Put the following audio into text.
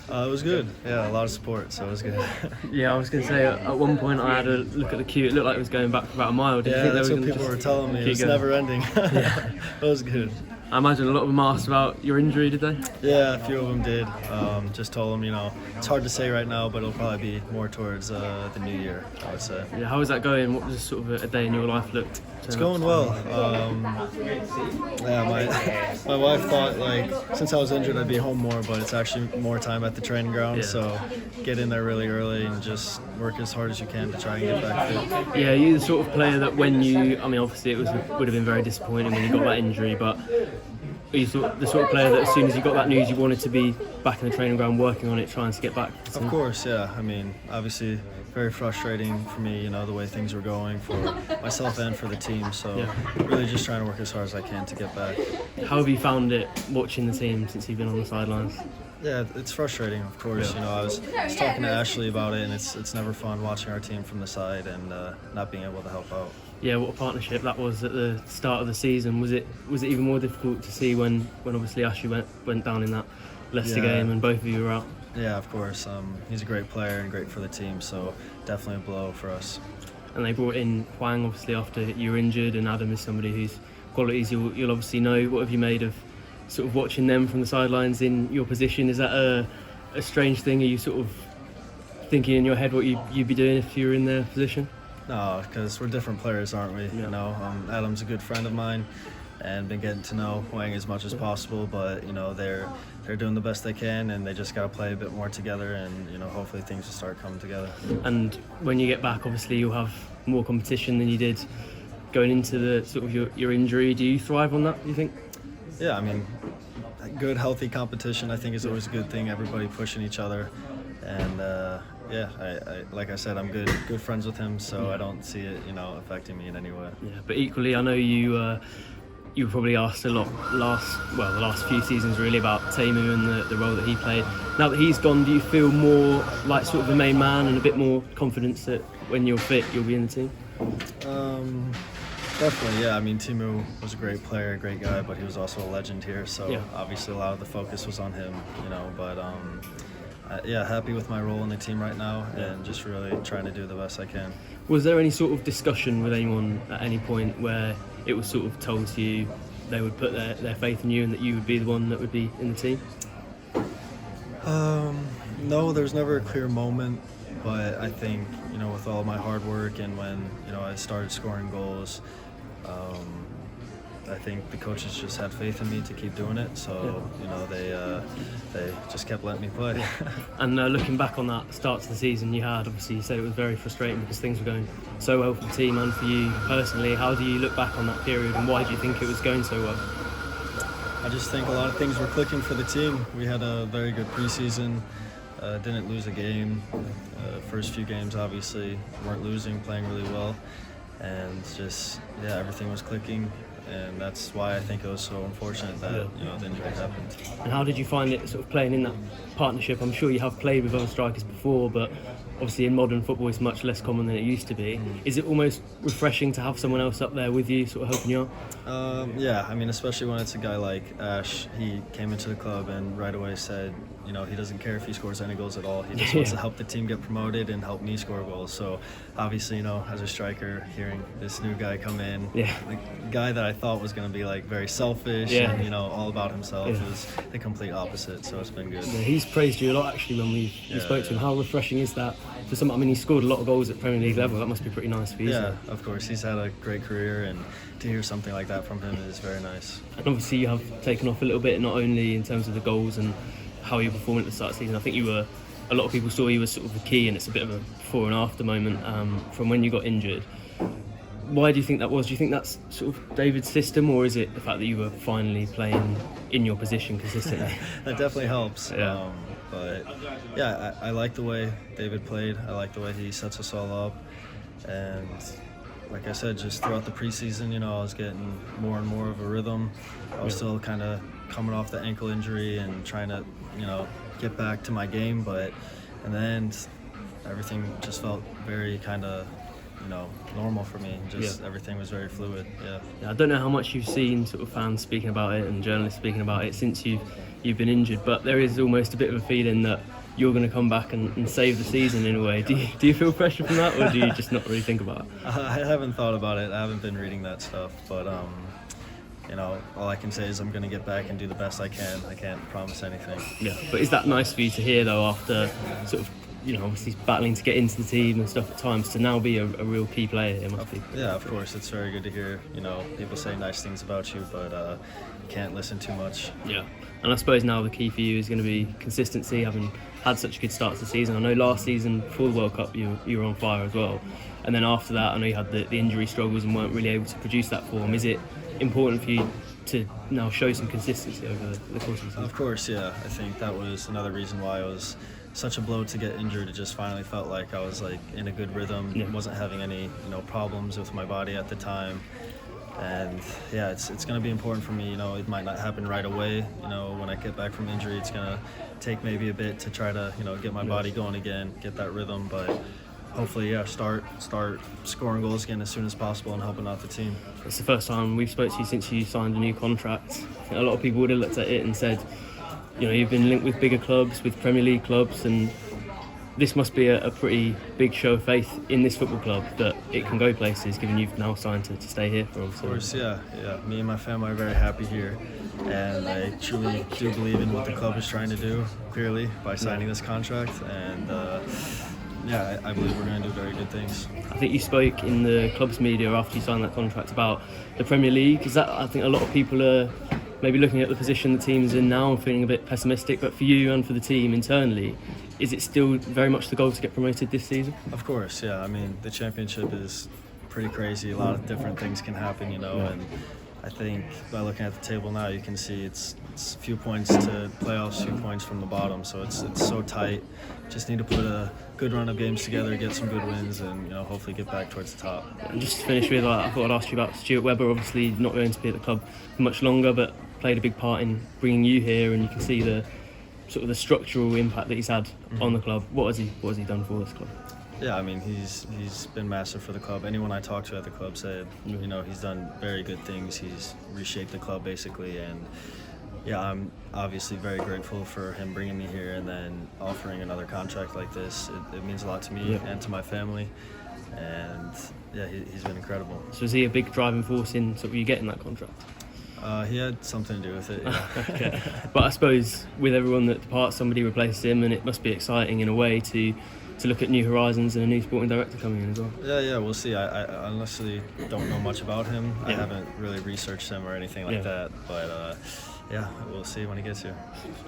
It was good. Yeah, a lot of support, so it was good. Yeah, I was going to say, at one point I had a look at the queue, it looked like it was going back for about a mile. Did you think That's they what were people were telling me. It was going? never ending. Yeah. It was good. I imagine a lot of them asked about your injury, did they? Yeah, a few of them did. Just told them, it's hard to say right now, but it'll probably be more towards the new year, I would say. Yeah, how was that going? What was sort of a day in your life looked? It's going well. My wife thought since I was injured I'd be home more, but it's actually more time at the training ground. Yeah. So get in there really early and just work as hard as you can to try and get back fit. Yeah, you're the sort of player that obviously it would have been very disappointing when you got that injury, but are you the sort of player that as soon as you got that news you wanted to be back in the training ground working on it, trying to get back? Of course, yeah. Obviously very frustrating for me, the way things were going for myself and for the team. So really just trying to work as hard as I can to get back. How have you found it watching the team since you've been on the sidelines? Yeah, it's frustrating, of course. I was talking to Ashley about it, and it's never fun watching our team from the side and not being able to help out. Yeah, what a partnership that was at the start of the season. Was it even more difficult to see when obviously Ashley went down in that Leicester game and both of you were out? Yeah, of course. He's a great player and great for the team, so definitely a blow for us. And they brought in Hwang obviously after you were injured, and Adam is somebody whose qualities you'll obviously know. What have you made of sort of watching them from the sidelines in your position? Is that a strange thing? Are you sort of thinking in your head what you'd be doing if you were in their position? No, because we're different players, aren't we? Yeah. Adam's a good friend of mine and been getting to know Hwang as much as possible, but they're doing the best they can, and they just got to play a bit more together, and hopefully things will start coming together. And when you get back, obviously you'll have more competition than you did going into the sort of your injury. Do you thrive on that, do you think? Yeah, good healthy competition I think is always a good thing. Everybody pushing each other, and I like I said, I'm good friends with him, so I don't see it affecting me in any way. Yeah, but equally I know you were probably asked a lot the last few seasons really about Teemu and the role that he played. Now that he's gone, do you feel more like sort of the main man and a bit more confidence that when you're fit you'll be in the team? Definitely, yeah. Teemu was a great player, a great guy, but he was also a legend here, so obviously a lot of the focus was on him, but happy with my role in the team right now and just really trying to do the best I can. Was there any sort of discussion with anyone at any point where it was sort of told to you they would put their faith in you and that you would be the one that would be in the team? No, there's never a clear moment, but I think, with all of my hard work and when, I started scoring goals, I think the coaches just had faith in me to keep doing it, so they just kept letting me play. And looking back on that start to the season you said it was very frustrating because things were going so well for the team and for you personally. How do you look back on that period, and why do you think it was going so well? I just think a lot of things were clicking for the team. We had a very good preseason, didn't lose a game. First few games obviously weren't losing, playing really well, and just everything was clicking. And that's why I think it was so unfortunate that the injury happened. And how did you find it sort of playing in that partnership? I'm sure you have played with other strikers before, but obviously in modern football it's much less common than it used to be. Is it almost refreshing to have someone else up there with you, sort of helping you out? Especially when it's a guy like Ash. He came into the club and right away said, he doesn't care if he scores any goals at all. He just wants to help the team get promoted and help me score goals. So obviously, as a striker, hearing this new guy come in, the guy that I thought was going to be very selfish and all about himself was the complete opposite. So it's been good. Yeah, he's praised you a lot actually when we spoke to him. How refreshing is that for someone? He scored a lot of goals at Premier League level. That must be pretty nice for you. Yeah, of course. He's had a great career, and to hear something like that from him is very nice. And obviously, you have taken off a little bit, not only in terms of the goals and how you performed at the start of the season. I think a lot of people saw you as sort of the key, and it's a bit of a before and after moment from when you got injured. Why do you think that was? Do you think that's sort of David's system, or is it the fact that you were finally playing in your position consistently? That definitely helps. Yeah. I like the way David played. I like the way he sets us all up. And like I said, just throughout the preseason, I was getting more and more of a rhythm. I was still kind of coming off the ankle injury and trying to, get back to my game. But in the end, everything just felt very kind of, normal for me. Everything was very fluid. I don't know how much you've seen sort of fans speaking about it and journalists speaking about it since you've been injured, but there is almost a bit of a feeling that you're going to come back and save the season in a way. Do you feel pressure from that, or do you just not really think about it? I haven't thought about it. I haven't been reading that stuff, but all I can say is I'm going to get back and do the best I can. I can't promise anything. Yeah, but is that nice for you to hear though, after sort of, obviously battling to get into the team and stuff at times, to now be a real key player? It must be. Yeah, of course. It's very good to hear, people say nice things about you, but you can't listen too much. Yeah, and I suppose now the key for you is going to be consistency, having had such a good start to the season. I know last season, before the World Cup, you were on fire as well. And then after that, I know you had the injury struggles and weren't really able to produce that form. Is it important for you to now show some consistency over the course of the season? Of course, yeah. I think that was another reason why it was such a blow to get injured. It just finally felt like I was in a good rhythm. Yeah. Wasn't having any problems with my body at the time. And yeah, it's going to be important for me. It might not happen right away. When I get back from injury, it's going to take maybe a bit to try to get my body going again, get that rhythm. But hopefully, yeah, start scoring goals again as soon as possible and helping out the team. It's the first time we've spoke to you since you signed a new contract. A lot of people would have looked at it and said, you've been linked with bigger clubs, with Premier League clubs, and this must be a pretty big show of faith in this football club that it can go places, given you've now signed to stay here for them. Of course, yeah. Me and my family are very happy here, and I truly do believe in what the club is trying to do, clearly, by signing this contract, and I believe we're going to do very good things. I think you spoke in the club's media after you signed that contract about the Premier League. Is that, I think a lot of people are maybe looking at the position the team's in now and feeling a bit pessimistic, but for you and for the team internally, is it still very much the goal to get promoted this season? Of course, yeah. I mean, the championship is pretty crazy. A lot of different things can happen, and I think by looking at the table now, you can see it's a few points to playoffs, few points from the bottom, so it's so tight. Just need to put a good run of games together, get some good wins, and hopefully get back towards the top. And just to finish with, I thought I'd ask you about Stuart Webber. Obviously not going to be at the club for much longer, but played a big part in bringing you here, and you can see the sort of the structural impact that he's had on the club. What has he done for this club? Yeah, I mean, he's been massive for the club. Anyone I talked to at the club said, he's done very good things. He's reshaped the club basically, and yeah, I'm obviously very grateful for him bringing me here and then offering another contract like this. It means a lot to me and to my family, and yeah, he's been incredible. So is he a big driving force in sort of you getting that contract? He had something to do with it, yeah. Okay. But I suppose with everyone that departs, somebody replaces him, and it must be exciting in a way to look at new horizons and a new sporting director coming in as well. Yeah, we'll see. I honestly don't know much about him. I haven't really researched him or anything like that, but yeah, we'll see when he gets here.